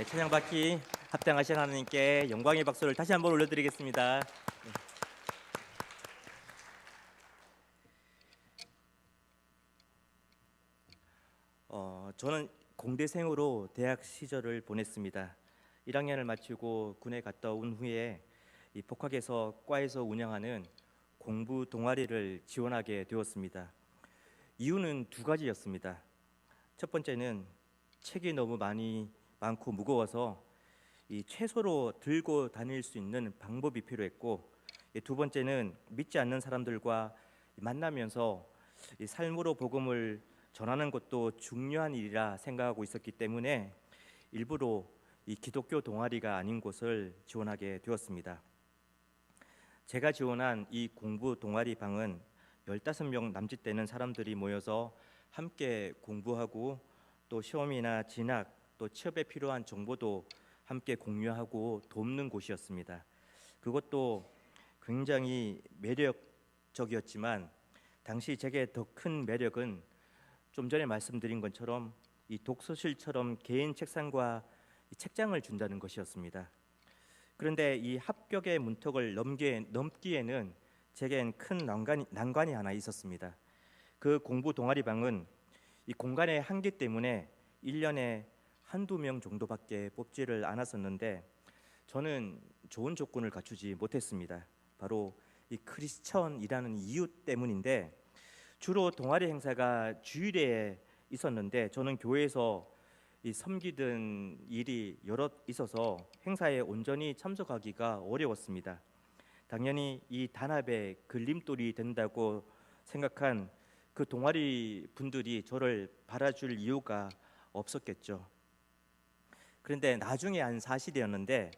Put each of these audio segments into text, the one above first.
네, 찬양받기 합당하신 하나님께 영광의 박수를 다시 한번 올려드리겠습니다. 네. 저는 공대생으로 대학 시절을 보냈습니다. 1학년을 마치고 군에 갔다 온 후에 이 복학에서 과에서 운영하는 공부 동아리를 지원하게 되었습니다. 이유는 두 가지였습니다. 첫 번째는 책이 너무 많고 무거워서 이 최소로 들고 다닐 수 있는 방법이 필요했고, 두 번째는 믿지 않는 사람들과 만나면서 이 삶으로 복음을 전하는 것도 중요한 일이라 생각하고 있었기 때문에 일부러 이 기독교 동아리가 아닌 곳을 지원하게 되었습니다. 제가 지원한 이 공부 동아리 방은 15명 남짓 되는 사람들이 모여서 함께 공부하고 또 시험이나 진학 또 취업에 필요한 정보도 함께 공유하고 돕는 곳이었습니다. 그것도 굉장히 매력적이었지만 당시 제게 더 큰 매력은 좀 전에 말씀드린 것처럼 이 독서실처럼 개인 책상과 이 책장을 준다는 것이었습니다. 그런데 이 합격의 문턱을 넘기에는 제겐 큰 난관이 하나 있었습니다. 그 공부 동아리방은 이 공간의 한계 때문에 1년에 한두 명 정도밖에 뽑지를 않았었는데 저는 좋은 조건을 갖추지 못했습니다. 바로 이 크리스천이라는 이유 때문인데, 주로 동아리 행사가 주일에 있었는데 저는 교회에서 이 섬기던 일이 여럿 있어서 행사에 온전히 참석하기가 어려웠습니다. 당연히 이 단합의 걸림돌이 된다고 생각한 그 동아리 분들이 저를 바라줄 이유가 없었겠죠. 그런데 나중에 한 사실이었는데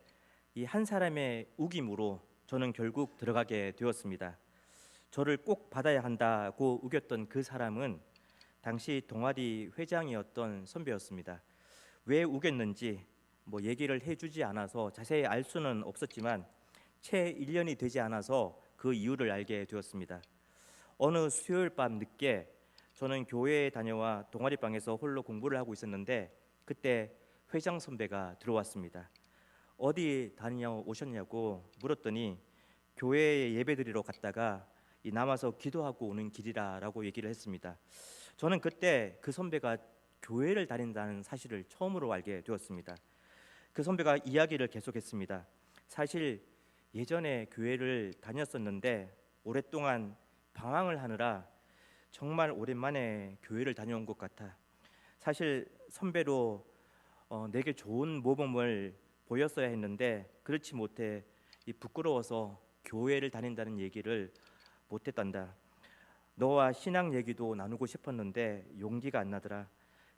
이 한 사람의 우김으로 저는 결국 들어가게 되었습니다. 저를 꼭 받아야 한다고 우겼던 그 사람은 당시 동아리 회장이었던 선배였습니다. 왜 우겼는지 얘기를 해주지 않아서 자세히 알 수는 없었지만 채 1년이 되지 않아서 그 이유를 알게 되었습니다. 어느 수요일 밤 늦게 저는 교회에 다녀와 동아리방에서 홀로 공부를 하고 있었는데 그때 회장 선배가 들어왔습니다. 어디 다녀오셨냐고 물었더니 교회에 예배드리러 갔다가 남아서 기도하고 오는 길이라고 얘기를 했습니다. 저는 그때 그 선배가 교회를 다닌다는 사실을 처음으로 알게 되었습니다. 그 선배가 이야기를 계속했습니다. 사실 예전에 교회를 다녔었는데 오랫동안 방황을 하느라 정말 오랜만에 교회를 다녀온 것 같아. 사실 선배로 내게 좋은 모범을 보였어야 했는데 그렇지 못해 부끄러워서 교회를 다닌다는 얘기를 못했단다. 너와 신앙 얘기도 나누고 싶었는데 용기가 안 나더라.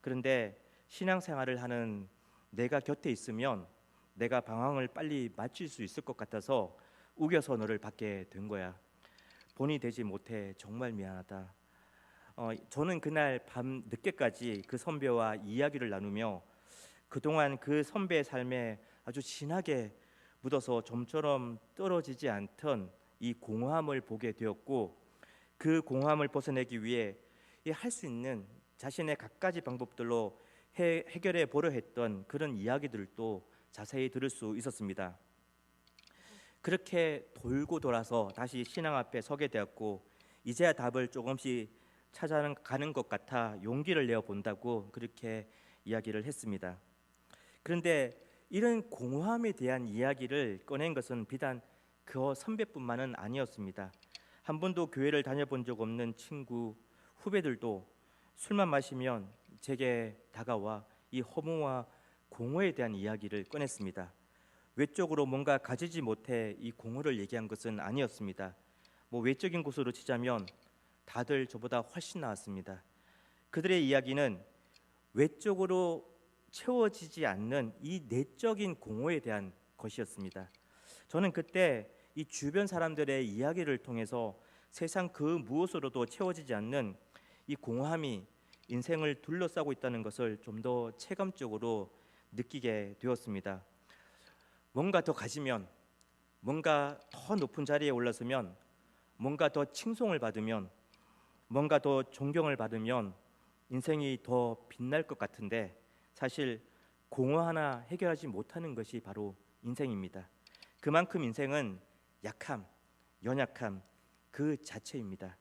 그런데 신앙생활을 하는 내가 곁에 있으면 내가 방황을 빨리 마칠 수 있을 것 같아서 우겨서 너를 받게 된 거야. 본이 되지 못해 정말 미안하다. 저는 그날 밤 늦게까지 그 선배와 이야기를 나누며 그동안 그 선배의 삶에 아주 진하게 묻어서 점처럼 떨어지지 않던 이 공허함을 보게 되었고, 그 공허함을 벗어내기 위해 할 수 있는 자신의 갖가지 방법들로 해결해 보려 했던 그런 이야기들도 자세히 들을 수 있었습니다. 그렇게 돌고 돌아서 다시 신앙 앞에 서게 되었고, 이제야 답을 조금씩 찾아가는 것 같아 용기를 내어 본다고 그렇게 이야기를 했습니다. 그런데 이런 공허함에 대한 이야기를 꺼낸 것은 비단 그 선배뿐만은 아니었습니다. 한 번도 교회를 다녀본 적 없는 친구, 후배들도 술만 마시면 제게 다가와 이 허무와 공허에 대한 이야기를 꺼냈습니다. 외적으로 뭔가 가지지 못해 이 공허를 얘기한 것은 아니었습니다. 외적인 곳으로 치자면 다들 저보다 훨씬 나았습니다. 그들의 이야기는 외적으로 채워지지 않는 이 내적인 공허에 대한 것이었습니다. 저는 그때 이 주변 사람들의 이야기를 통해서 세상 그 무엇으로도 채워지지 않는 이 공허함이 인생을 둘러싸고 있다는 것을 좀 더 체감적으로 느끼게 되었습니다. 뭔가 더 가지면, 뭔가 더 높은 자리에 올라서면, 뭔가 더 칭송을 받으면, 뭔가 더 존경을 받으면 인생이 더 빛날 것 같은데 사실 공허 하나 해결하지 못하는 것이 바로 인생입니다. 그만큼 인생은 약함, 연약함 그 자체입니다.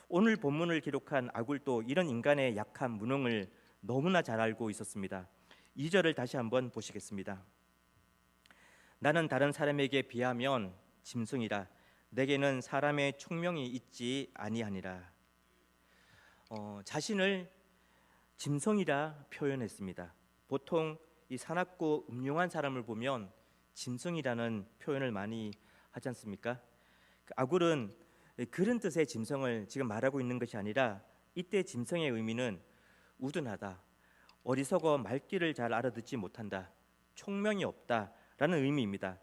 오늘 본문을 기록한 아굴도 이런 인간의 약함, 무능을 너무나 잘 알고 있었습니다. 2절을 다시 한번 보시겠습니다. 나는 다른 사람에게 비하면 짐승이라 내게는 사람의 총명이 있지 아니하니라. 자신을 짐승이라 표현했습니다. 보통 이 사납고 음흉한 사람을 보면 짐승이라는 표현을 많이 하지 않습니까? 아굴은 그런 뜻의 짐승을 지금 말하고 있는 것이 아니라 이때 짐승의 의미는 우둔하다, 어리석어 말귀를 잘 알아듣지 못한다, 총명이 없다라는 의미입니다.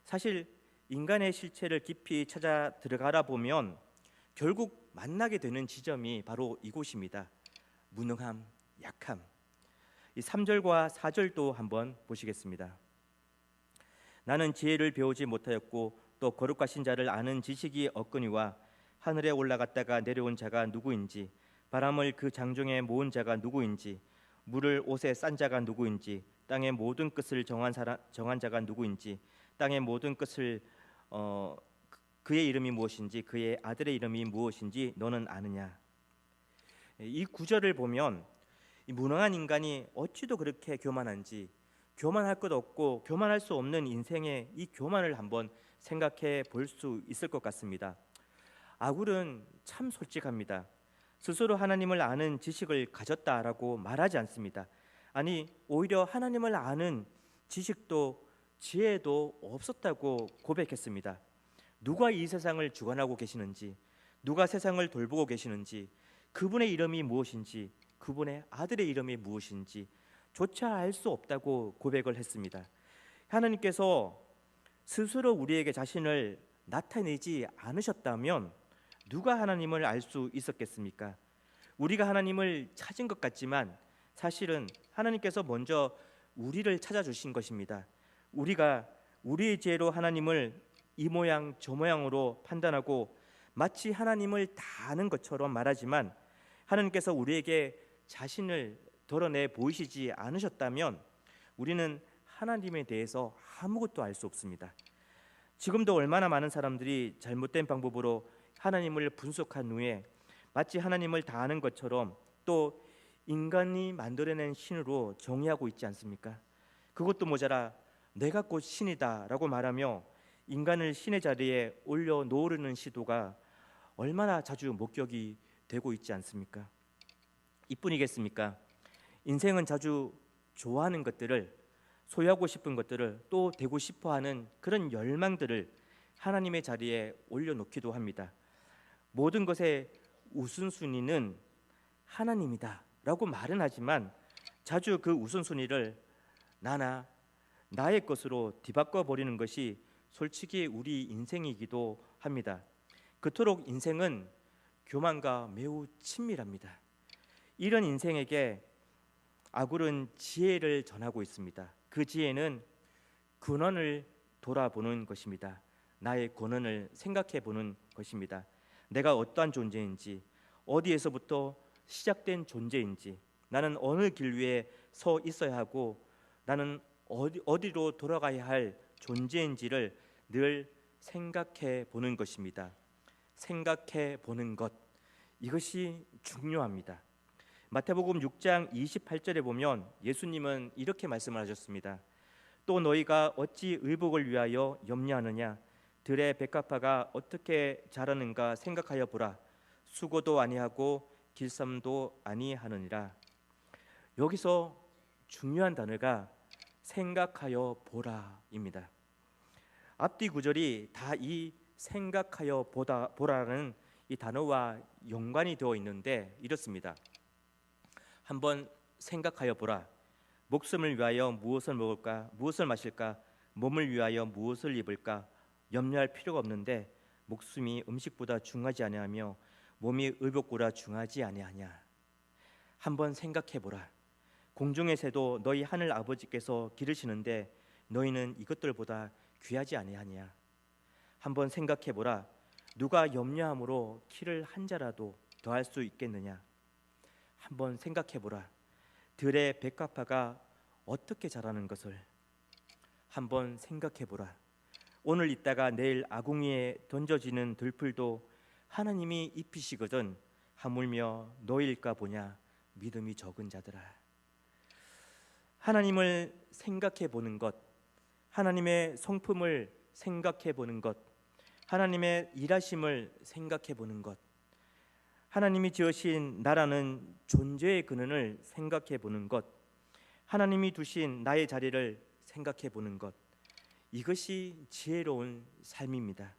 사실 인간의 실체를 깊이 찾아 들어가라 보면 결국 만나게 되는 지점이 바로 이곳입니다. 무능함, 약함. 이 3절과 4절도 한번 보시겠습니다. 나는 지혜를 배우지 못하였고 또 거룩하신 자를 아는 지식이 없거니와 하늘에 올라갔다가 내려온 자가 누구인지 바람을 그 장중에 모은 자가 누구인지 물을 옷에 싼 자가 누구인지 땅의 모든 끝을 정한 자가 누구인지 땅의 모든 끝을 그의 이름이 무엇인지 그의 아들의 이름이 무엇인지 너는 아느냐. 이 구절을 보면 이 무능한 인간이 어찌도 그렇게 교만한지, 교만할 것 없고 교만할 수 없는 인생의 이 교만을 한번 생각해 볼 수 있을 것 같습니다. 아굴은 참 솔직합니다. 스스로 하나님을 아는 지식을 가졌다라고 말하지 않습니다. 아니 오히려 하나님을 아는 지식도 지혜도 없었다고 고백했습니다. 누가 이 세상을 주관하고 계시는지, 누가 세상을 돌보고 계시는지, 그분의 이름이 무엇인지, 그분의 아들의 이름이 무엇인지 조차 알 수 없다고 고백을 했습니다. 하나님께서 스스로 우리에게 자신을 나타내지 않으셨다면 누가 하나님을 알 수 있었겠습니까? 우리가 하나님을 찾은 것 같지만 사실은 하나님께서 먼저 우리를 찾아주신 것입니다. 우리가 우리의 지혜로 하나님을 이 모양 저 모양으로 판단하고 마치 하나님을 다 아는 것처럼 말하지만 하나님께서 우리에게 자신을 드러내 보이시지 않으셨다면 우리는 하나님에 대해서 아무것도 알 수 없습니다. 지금도 얼마나 많은 사람들이 잘못된 방법으로 하나님을 분석한 후에 마치 하나님을 다 아는 것처럼 또 인간이 만들어낸 신으로 정의하고 있지 않습니까? 그것도 모자라 내가 곧 신이다라고 말하며 인간을 신의 자리에 올려놓으려는 시도가 얼마나 자주 목격이 되고 있지 않습니까? 이뿐이겠습니까? 인생은 자주 좋아하는 것들을, 소유하고 싶은 것들을, 또 되고 싶어하는 그런 열망들을 하나님의 자리에 올려놓기도 합니다. 모든 것의 우선순위는 하나님이다 라고 말은 하지만 자주 그 우선순위를 나의 것으로 뒤바꿔 버리는 것이 솔직히 우리 인생이기도 합니다. 그토록 인생은 교만과 매우 친밀합니다. 이런 인생에게 아굴은 지혜를 전하고 있습니다. 그 지혜는 근원을 돌아보는 것입니다. 나의 근원을 생각해 보는 것입니다. 내가 어떠한 존재인지, 어디에서부터 시작된 존재인지, 나는 어느 길 위에 서 있어야 하고 나는 어디로 돌아가야 할 존재인지를 늘 생각해 보는 것입니다. 생각해 보는 것, 이것이 중요합니다. 마태복음 6장 28절에 보면 예수님은 이렇게 말씀을 하셨습니다. 또 너희가 어찌 의복을 위하여 염려하느냐? 들의 백합화가 어떻게 자라는가 생각하여 보라. 수고도 아니하고 길쌈도 아니하느니라. 여기서 중요한 단어가 생각하여 보라입니다. 앞뒤 구절이 다 이 생각하여 보라는 이 단어와 연관이 되어 있는데 이렇습니다. 한번 생각하여 보라. 목숨을 위하여 무엇을 먹을까? 무엇을 마실까? 몸을 위하여 무엇을 입을까? 염려할 필요가 없는데 목숨이 음식보다 중하지 아니하며 몸이 의복보다 중하지 아니하냐. 한번 생각해 보라. 공중의 새도 너희 하늘 아버지께서 기르시는데 너희는 이것들보다 귀하지 아니하냐. 한번 생각해 보라. 누가 염려함으로 키를 한 자라도 더할 수 있겠느냐. 한번 생각해 보라. 들의 백합화가 어떻게 자라는 것을 한번 생각해 보라. 오늘 있다가 내일 아궁이에 던져지는 들풀도 하나님이 입히시거든 하물며 너일까 보냐 믿음이 적은 자들아. 하나님을 생각해 보는 것, 하나님의 성품을 생각해 보는 것, 하나님의 일하심을 생각해 보는 것, 하나님이 지으신 나라는 존재의 근원을 생각해 보는 것, 하나님이 두신 나의 자리를 생각해 보는 것, 이것이 지혜로운 삶입니다.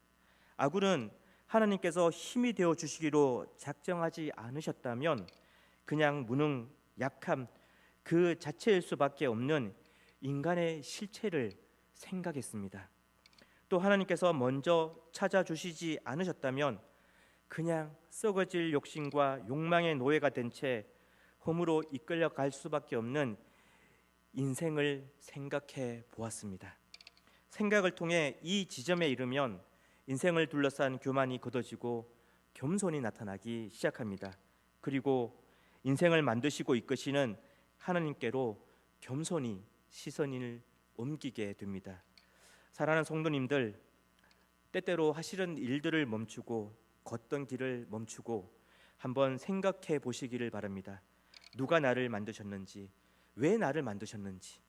아굴은 하나님께서 힘이 되어 주시기로 작정하지 않으셨다면 그냥 무능, 약함 그 자체일 수밖에 없는 인간의 실체를 생각했습니다. 또 하나님께서 먼저 찾아주시지 않으셨다면 그냥 썩어질 욕심과 욕망의 노예가 된 채 험으로 이끌려갈 수밖에 없는 인생을 생각해 보았습니다. 생각을 통해 이 지점에 이르면 인생을 둘러싼 교만이 걷어지고 겸손이 나타나기 시작합니다. 그리고 인생을 만드시고 이끄시는 하나님께로 겸손히 시선을 옮기게 됩니다. 사랑하는 성도님들, 때때로 하시는 일들을 멈추고 걷던 길을 멈추고 한번 생각해 보시기를 바랍니다. 누가 나를 만드셨는지, 왜 나를 만드셨는지,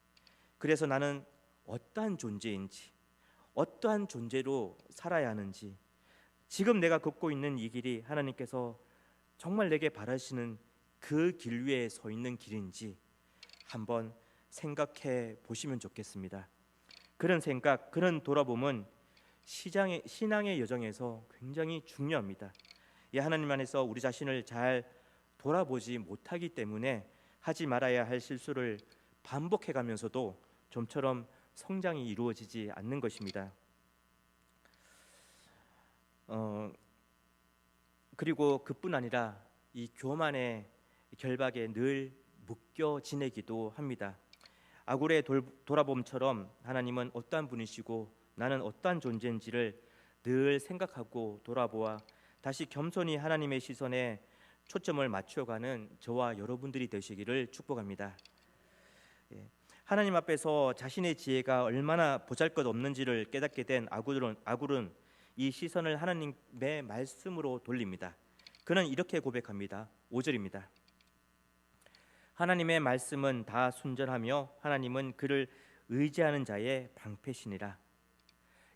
그래서 나는 어떠한 존재인지, 어떠한 존재로 살아야 하는지, 지금 내가 걷고 있는 이 길이 하나님께서 정말 내게 바라시는 그 길 위에 서 있는 길인지 한번 생각해 보시면 좋겠습니다. 그런 생각, 그런 돌아봄은 신앙의 여정에서 굉장히 중요합니다. 이 하나님 안에서 우리 자신을 잘 돌아보지 못하기 때문에 하지 말아야 할 실수를 반복해가면서도 좀처럼 성장이 이루어지지 않는 것입니다. 그리고 그뿐 아니라 이 교만의 결박에 늘 묶여 지내기도 합니다. 아굴의 돌아봄처럼 하나님은 어떠한 분이시고 나는 어떠한 존재인지를 늘 생각하고 돌아보아 다시 겸손히 하나님의 시선에 초점을 맞춰가는 저와 여러분들이 되시기를 축복합니다. 하나님 앞에서 자신의 지혜가 얼마나 보잘것없는지를 깨닫게 된 아굴은 이 시선을 하나님의 말씀으로 돌립니다. 그는 이렇게 고백합니다. 5절입니다. 하나님의 말씀은 다 순전하며 하나님은 그를 의지하는 자의 방패시니라.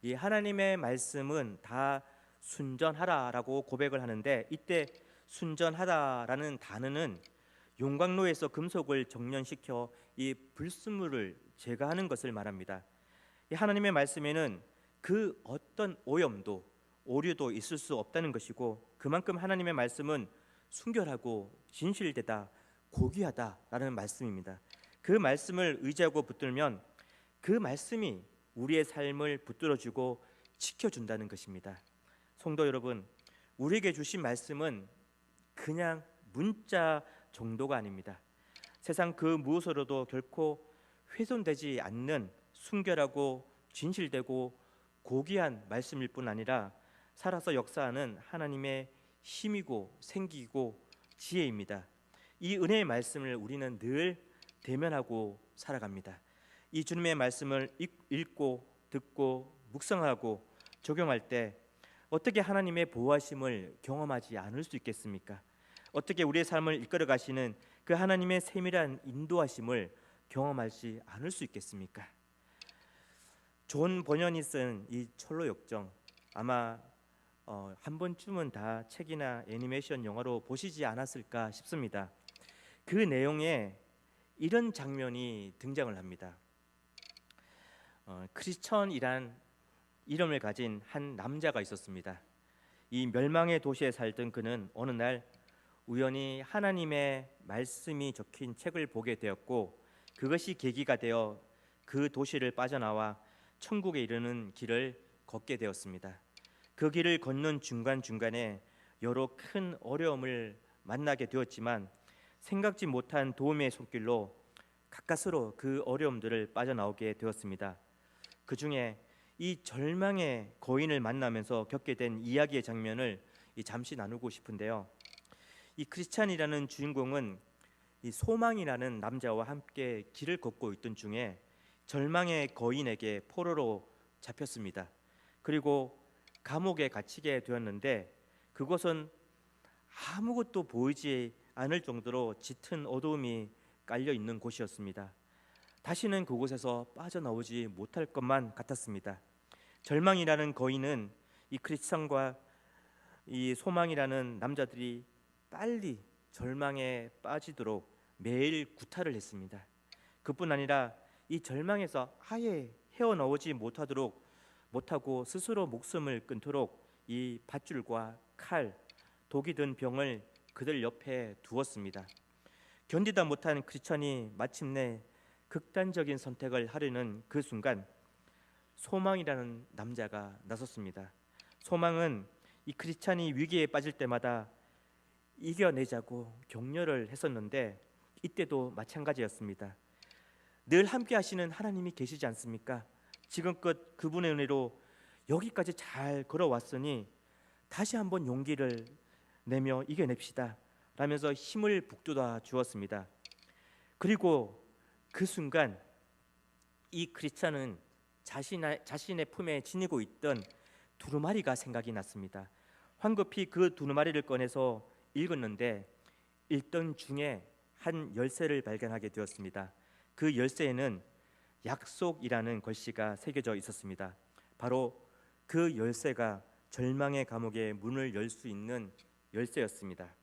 이 하나님의 말씀은 다 순전하라라고 고백을 하는데, 이때 순전하다라는 단어는 용광로에서 금속을 정련시켜 이 불순물을 제거하는 것을 말합니다. 이 하나님의 말씀에는 그 어떤 오염도 오류도 있을 수 없다는 것이고, 그만큼 하나님의 말씀은 순결하고 진실되다, 고귀하다라는 말씀입니다. 그 말씀을 의지하고 붙들면 그 말씀이 우리의 삶을 붙들어주고 지켜준다는 것입니다. 성도 여러분, 우리에게 주신 말씀은 그냥 문자 정도가 아닙니다. 세상 그 무엇으로도 결코 훼손되지 않는 순결하고 진실되고 고귀한 말씀일 뿐 아니라 살아서 역사하는 하나님의 힘이고 생기고 지혜입니다. 이 은혜의 말씀을 우리는 늘 대면하고 살아갑니다. 이 주님의 말씀을 읽고 듣고 묵상하고 적용할 때 어떻게 하나님의 보호하심을 경험하지 않을 수 있겠습니까? 어떻게 우리의 삶을 이끌어 가시는 그 하나님의 세밀한 인도하심을 경험하지 않을 수 있겠습니까? 존 버년이 쓴 이 철로 역정, 아마 한 번쯤은 다 책이나 애니메이션 영화로 보시지 않았을까 싶습니다. 그 내용에 이런 장면이 등장을 합니다. 크리스천이란 이름을 가진 한 남자가 있었습니다. 이 멸망의 도시에 살던 그는 어느 날 우연히 하나님의 말씀이 적힌 책을 보게 되었고, 그것이 계기가 되어 그 도시를 빠져나와 천국에 이르는 길을 걷게 되었습니다. 그 길을 걷는 중간중간에 여러 큰 어려움을 만나게 되었지만 생각지 못한 도움의 손길로 가까스로 그 어려움들을 빠져나오게 되었습니다. 그 중에 이 절망의 거인을 만나면서 겪게 된 이야기의 장면을 잠시 나누고 싶은데요. 이 크리스찬이라는 주인공은 이 소망이라는 남자와 함께 길을 걷고 있던 중에 절망의 거인에게 포로로 잡혔습니다. 그리고 감옥에 갇히게 되었는데 그곳은 아무것도 보이지 않을 정도로 짙은 어두움이 깔려 있는 곳이었습니다. 다시는 그곳에서 빠져나오지 못할 것만 같았습니다. 절망이라는 거인은 이 크리스천과 이 소망이라는 남자들이 빨리 절망에 빠지도록 매일 구타를 했습니다. 그뿐 아니라 이 절망에서 아예 헤어나오지 못하고 스스로 목숨을 끊도록 이 밧줄과 칼, 독이 든 병을 그들 옆에 두었습니다. 견디다 못한 크리스천이 마침내 극단적인 선택을 하려는 그 순간 소망이라는 남자가 나섰습니다. 소망은 이 크리스찬이 위기에 빠질 때마다 이겨내자고 격려를 했었는데 이때도 마찬가지였습니다. 늘 함께 하시는 하나님이 계시지 않습니까? 지금껏 그분의 은혜로 여기까지 잘 걸어왔으니 다시 한번 용기를 내며 이겨냅시다 라면서 힘을 북돋아 주었습니다. 그리고 그 순간 이 크리스찬은 자신의 품에 지니고 있던 두루마리가 생각이 났습니다. 황급히 그 두루마리를 꺼내서 읽었는데 읽던 중에 한 열쇠를 발견하게 되었습니다. 그 열쇠에는 약속이라는 글씨가 새겨져 있었습니다. 바로 그 열쇠가 절망의 감옥의 문을 열 수 있는 열쇠였습니다.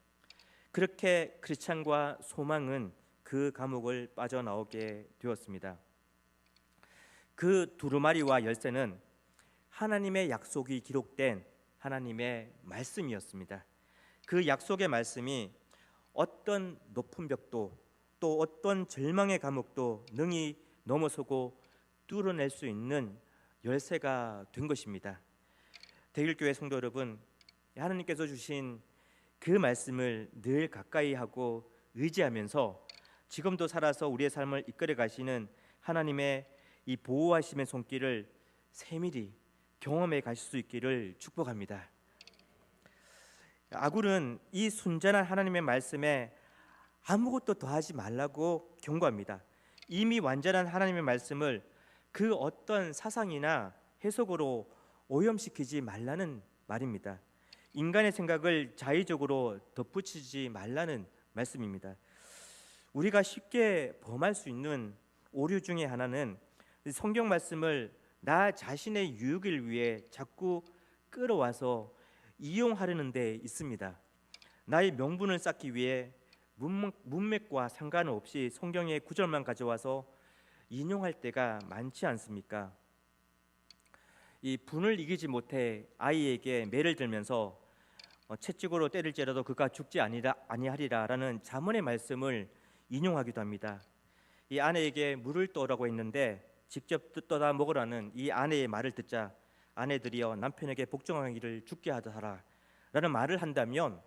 그렇게 크리스찬과 소망은 그 감옥을 빠져나오게 되었습니다. 그 두루마리와 열쇠는 하나님의 약속이 기록된 하나님의 말씀이었습니다. 그 약속의 말씀이 어떤 높은 벽도 또 어떤 절망의 감옥도 능히 넘어서고 뚫어낼 수 있는 열쇠가 된 것입니다. 대길교회 성도 여러분, 하나님께서 주신 그 말씀을 늘 가까이 하고 의지하면서 지금도 살아서 우리의 삶을 이끌어 가시는 하나님의 이 보호하심의 손길을 세밀히 경험해 가실 수 있기를 축복합니다. 아굴은 이 순전한 하나님의 말씀에 아무것도 더하지 말라고 경고합니다. 이미 완전한 하나님의 말씀을 그 어떤 사상이나 해석으로 오염시키지 말라는 말입니다. 인간의 생각을 자의적으로 덧붙이지 말라는 말씀입니다. 우리가 쉽게 범할 수 있는 오류 중에 하나는 성경 말씀을 나 자신의 유익을 위해 자꾸 끌어와서 이용하려는 데 있습니다. 나의 명분을 쌓기 위해 문맥과 상관없이 성경의 구절만 가져와서 인용할 때가 많지 않습니까? 이 분을 이기지 못해 아이에게 매를 들면서 채찍으로 때릴지라도 그가 죽지 아니하리라라는 잠언의 말씀을 인용하기도 합니다. 이 아내에게 물을 떠오라고 했는데 직접 떠다 먹으라는 이 아내의 말을 듣자 아내들이여 남편에게 복종하기를 죽게 하라 라는 말을 한다면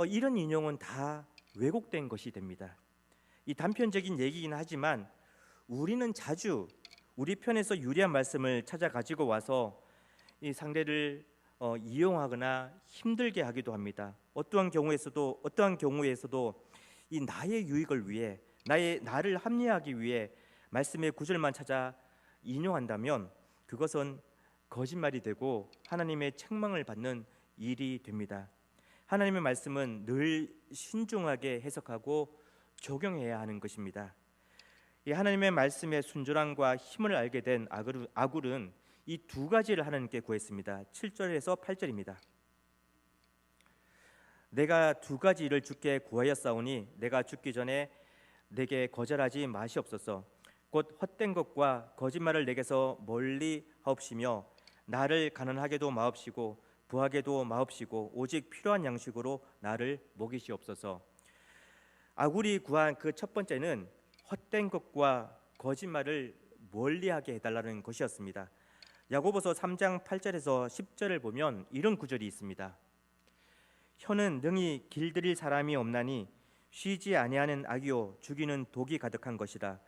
이런 인용은 다 왜곡된 것이 됩니다. 이 단편적인 얘기긴 하지만 우리는 자주 우리 편에서 유리한 말씀을 찾아 가지고 와서 이 상대를 이용하거나 힘들게 하기도 합니다. 어떠한 경우에서도 이 나의 유익을 위해 나를 합리화하기 위해 말씀의 구절만 찾아 인용한다면 그것은 거짓말이 되고 하나님의 책망을 받는 일이 됩니다. 하나님의 말씀은 늘 신중하게 해석하고 적용해야 하는 것입니다. 이 하나님의 말씀의 순전함과 힘을 알게 된 아굴은 이 두 가지를 하나님께 구했습니다. 7절에서 8절입니다. 내가 두 가지 일을 주께 구하였사오니 내가 죽기 전에 내게 거절하지 마시옵소서. 곧 헛된 것과 거짓말을 내게서 멀리 하옵시며 나를 가난하게도 마옵시고 부하게도 마옵시고 오직 필요한 양식으로 나를 먹이시옵소서. 아굴이 구한 그 첫 번째는 헛된 것과 거짓말을 멀리하게 해달라는 것이었습니다. 야고보서 3장 8절에서 10절을 보면 이런 구절이 있습니다. 혀는 능히 길들일 사람이 없나니 쉬지 아니하는 악이요 죽이는 독이 가득한 것이라.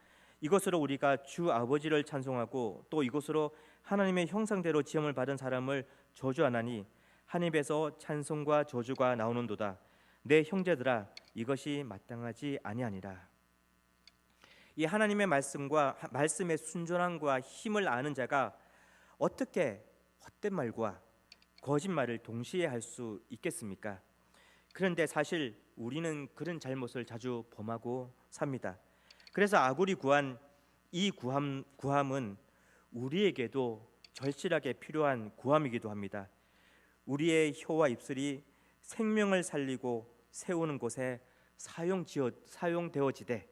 이것으로 우리가 주 아버지를 찬송하고 또 이것으로 하나님의 형상대로 지음을 받은 사람을 저주하나니 한 입에서 찬송과 저주가 나오는도다. 내 형제들아 이것이 마땅하지 아니하니라. 이 하나님의 말씀의 순전함과 힘을 아는 자가 어떻게 헛된 말과 거짓말을 동시에 할 수 있겠습니까? 그런데 사실 우리는 그런 잘못을 자주 범하고 삽니다. 그래서 아굴이 구한 이 구함은 우리에게도 절실하게 필요한 구함이기도 합니다. 우리의 혀와 입술이 생명을 살리고 세우는 곳에 사용되어지되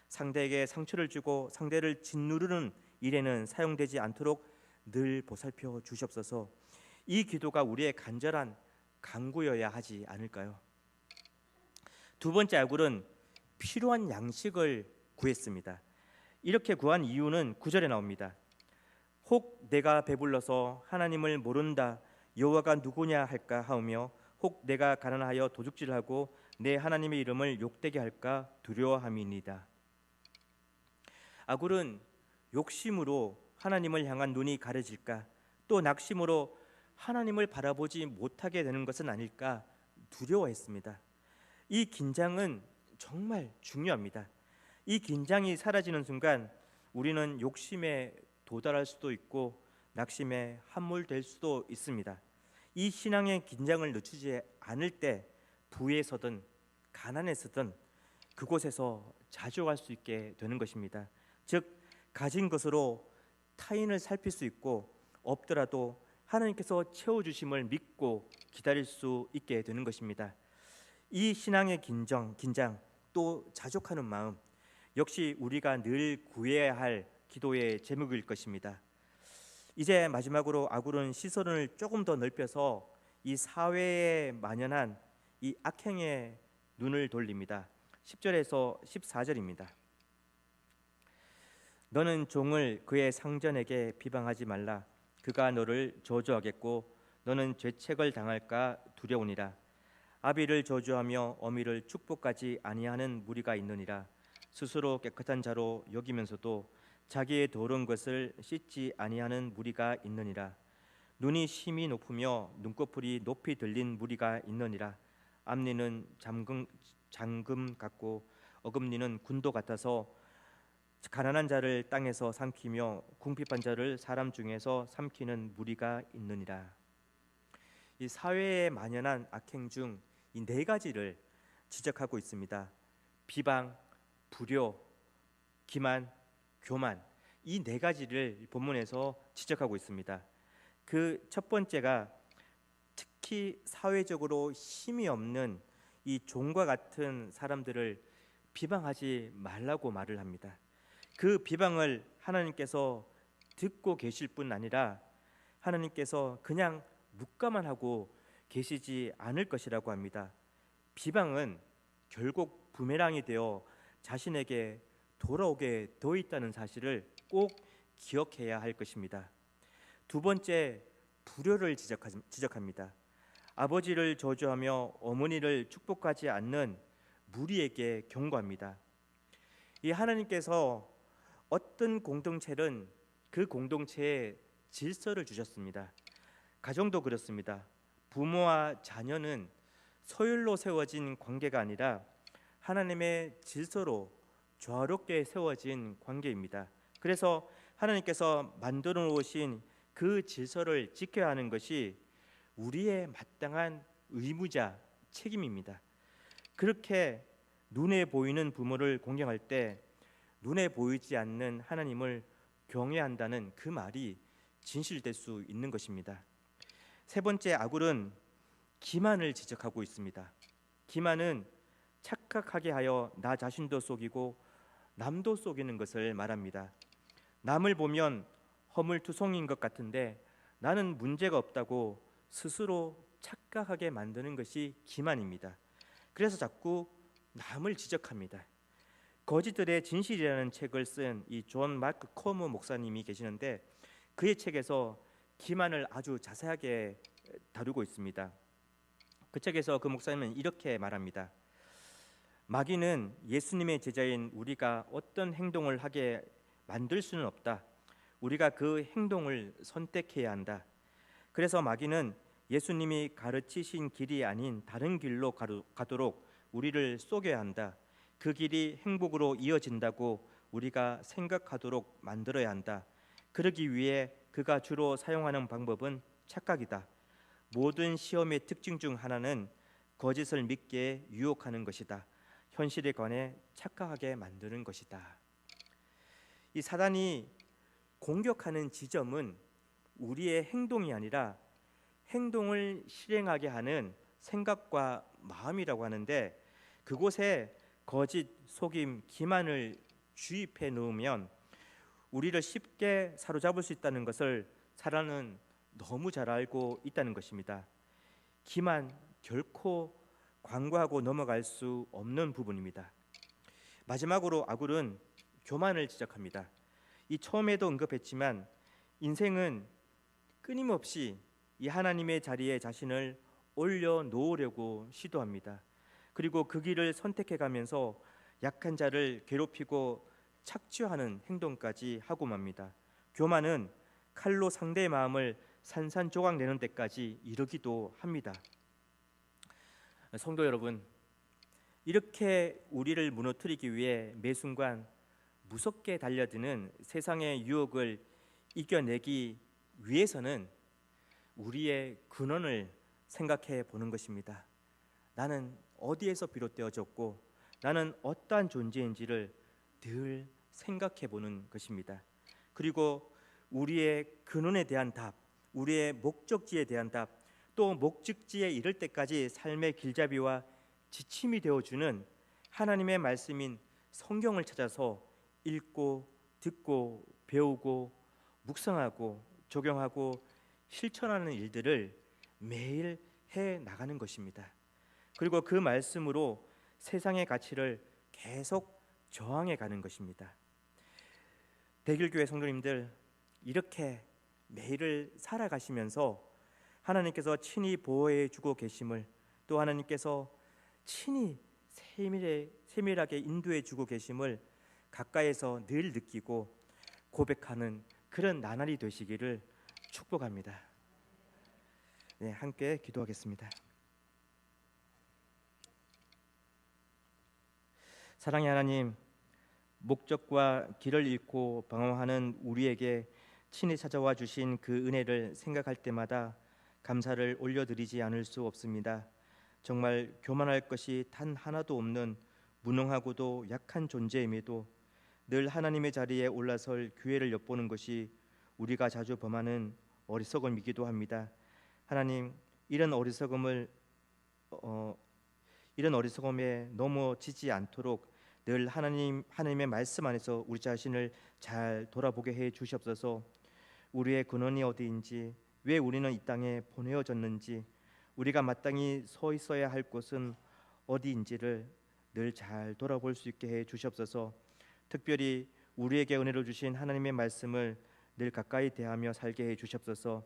상대에게 상처를 주고 상대를 짓누르는 일에는 사용되지 않도록 늘 보살펴 주시옵소서. 이 기도가 우리의 간절한 간구여야 하지 않을까요? 두 번째 아굴은 필요한 양식을 구했습니다. 이렇게 구한 이유는 9절에 나옵니다. 혹 내가 배불러서 하나님을 모른다 여호와가 누구냐 할까 하오며 혹 내가 가난하여 도둑질하고 내 하나님의 이름을 욕되게 할까 두려워함이니이다. 아굴은 욕심으로 하나님을 향한 눈이 가려질까, 또 낙심으로 하나님을 바라보지 못하게 되는 것은 아닐까 두려워했습니다. 이 긴장은 정말 중요합니다. 이 긴장이 사라지는 순간 우리는 욕심에 도달할 수도 있고 낙심에 함몰될 수도 있습니다. 이 신앙의 긴장을 늦추지 않을 때 부에서든 가난에서든 그곳에서 자족할 수 있게 되는 것입니다. 즉 가진 것으로 타인을 살필 수 있고 없더라도 하나님께서 채워주심을 믿고 기다릴 수 있게 되는 것입니다. 이 신앙의 긴장 또 자족하는 마음 역시 우리가 늘 구해야 할 기도의 제목일 것입니다. 이제 마지막으로 아굴은 시선을 조금 더 넓혀서 이 사회에 만연한 이 악행에 눈을 돌립니다. 10절에서 14절입니다. 너는 종을 그의 상전에게 비방하지 말라. 그가 너를 저주하겠고 너는 죄책을 당할까 두려우니라. 아비를 저주하며 어미를 축복하지 아니하는 무리가 있느니라. 스스로 깨끗한 자로 여기면서도 자기의 더러운 것을 씻지 아니하는 무리가 있느니라. 눈이 심히 높으며 눈꺼풀이 높이 들린 무리가 있느니라. 앞니는 잠금 같고 어금니는 군도 같아서 가난한 자를 땅에서 삼키며 궁핍한 자를 사람 중에서 삼키는 무리가 있느니라. 이 사회에 만연한 악행 중 이 네 가지를 지적하고 있습니다. 비방, 불효, 기만, 교만, 이 네 가지를 본문에서 지적하고 있습니다. 그 첫 번째가 특히 사회적으로 힘이 없는 이 종과 같은 사람들을 비방하지 말라고 말을 합니다. 그 비방을 하나님께서 듣고 계실 뿐 아니라 하나님께서 그냥 묵가만 하고 계시지 않을 것이라고 합니다. 비방은 결국 부메랑이 되어 자신에게 돌아오게 되어 있다는 사실을 꼭 기억해야 할 것입니다. 두 번째, 불효를 지적합니다. 아버지를 저주하며 어머니를 축복하지 않는 무리에게 경고합니다. 이 하나님께서 어떤 공동체는 그 공동체에 질서를 주셨습니다. 가정도 그렇습니다. 부모와 자녀는 서열로 세워진 관계가 아니라 하나님의 질서로 조화롭게 세워진 관계입니다. 그래서 하나님께서 만들어 놓으신 그 질서를 지켜야 하는 것이 우리의 마땅한 의무자 책임입니다. 그렇게 눈에 보이는 부모를 공경할 때 눈에 보이지 않는 하나님을 경외한다는 그 말이 진실될 수 있는 것입니다. 세 번째, 아굴은 기만을 지적하고 있습니다. 기만은 착각하게 하여 나 자신도 속이고 남도 속이는 것을 말합니다. 남을 보면 허물투성인 것 같은데 나는 문제가 없다고 스스로 착각하게 만드는 것이 기만입니다. 그래서 자꾸 남을 지적합니다. 거짓들의 진실이라는 책을 쓴 이 존 마크 코모 목사님이 계시는데 그의 책에서 기만을 아주 자세하게 다루고 있습니다. 그 책에서 그 목사님은 이렇게 말합니다. 마귀는 예수님의 제자인 우리가 어떤 행동을 하게 만들 수는 없다. 우리가 그 행동을 선택해야 한다. 그래서 마귀는 예수님이 가르치신 길이 아닌 다른 길로 가도록 우리를 속여야 한다. 그 길이 행복으로 이어진다고 우리가 생각하도록 만들어야 한다. 그러기 위해 그가 주로 사용하는 방법은 착각이다. 모든 시험의 특징 중 하나는 거짓을 믿게 유혹하는 것이다. 현실에 관해 착각하게 만드는 것이다. 이 사단이 공격하는 지점은 우리의 행동이 아니라 행동을 실행하게 하는 생각과 마음이라고 하는데, 그곳에 거짓, 속임, 기만을 주입해 놓으면 우리를 쉽게 사로잡을 수 있다는 것을 사단은 너무 잘 알고 있다는 것입니다. 기만, 결코 관과하고 넘어갈 수 없는 부분입니다. 마지막으로 아굴은 교만을 지적합니다. 이 처음에도 언급했지만 인생은 끊임없이 이 하나님의 자리에 자신을 올려놓으려고 시도합니다. 그리고 그 길을 선택해가면서 약한 자를 괴롭히고 착취하는 행동까지 하고 맙니다. 교만은 칼로 상대의 마음을 산산조각 내는 데까지 이르기도 합니다. 성도 여러분, 이렇게 우리를 무너뜨리기 위해 매 순간 무섭게 달려드는 세상의 유혹을 이겨내기 위해서는 우리의 근원을 생각해 보는 것입니다. 나는 어디에서 비롯되어졌고 나는 어떠한 존재인지를 늘 생각해 보는 것입니다. 그리고 우리의 근원에 대한 답, 우리의 목적지에 대한 답, 또 목적지에 이를 때까지 삶의 길잡이와 지침이 되어주는 하나님의 말씀인 성경을 찾아서 읽고 듣고 배우고 묵상하고 적용하고 실천하는 일들을 매일 해 나가는 것입니다. 그리고 그 말씀으로 세상의 가치를 계속 저항해 가는 것입니다. 대길교회 성도님들, 이렇게 매일을 살아가시면서 하나님께서 친히 보호해 주고 계심을, 또 하나님께서 친히 세밀하게 인도해 주고 계심을 가까이에서 늘 느끼고 고백하는 그런 나날이 되시기를 축복합니다. 네, 함께 기도하겠습니다. 사랑의 하나님, 목적과 길을 잃고 방황하는 우리에게 친히 찾아와 주신 그 은혜를 생각할 때마다 감사를 올려드리지 않을 수 없습니다. 정말 교만할 것이 단 하나도 없는 무능하고도 약한 존재임에도 늘 하나님의 자리에 올라설 기회를 엿보는 것이 우리가 자주 범하는 어리석음이기도 합니다. 하나님, 이런 어리석음에 넘어지지 않도록 늘 하나님의 말씀 안에서 우리 자신을 잘 돌아보게 해 주시옵소서. 우리의 근원이 어디인지, 왜 우리는 이 땅에 보내어졌는지, 우리가 마땅히 서 있어야 할 곳은 어디인지를 늘 잘 돌아볼 수 있게 해 주시옵소서. 특별히 우리에게 은혜로 주신 하나님의 말씀을 늘 가까이 대하며 살게 해 주시옵소서.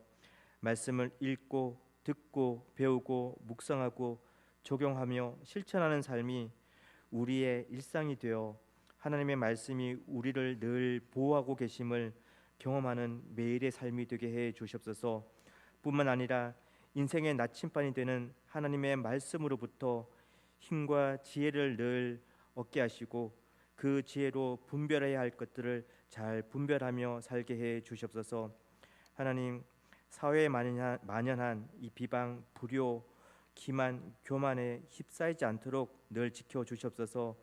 말씀을 읽고 듣고 배우고 묵상하고 적용하며 실천하는 삶이 우리의 일상이 되어 하나님의 말씀이 우리를 늘 보호하고 계심을 경험하는 매일의 삶이 되게 해 주시옵소서. 뿐만 아니라 인생의 나침반이 되는 하나님의 말씀으로부터 힘과 지혜를 늘 얻게 하시고 그 지혜로 분별해야 할 것들을 잘 분별하며 살게 해 주시옵소서. 하나님, 사회에 만연한 이 비방, 불효, 기만, 교만에 휩싸이지 않도록 늘 지켜 주시옵소서.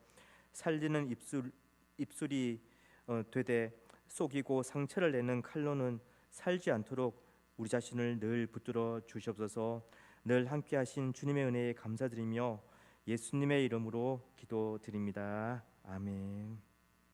살리는 입술이 되되 속이고 상처를 내는 칼로는 살지 않도록 우리 자신을 늘 붙들어 주시옵소서. 늘 함께하신 주님의 은혜에 감사드리며 예수님의 이름으로 기도드립니다. 아멘.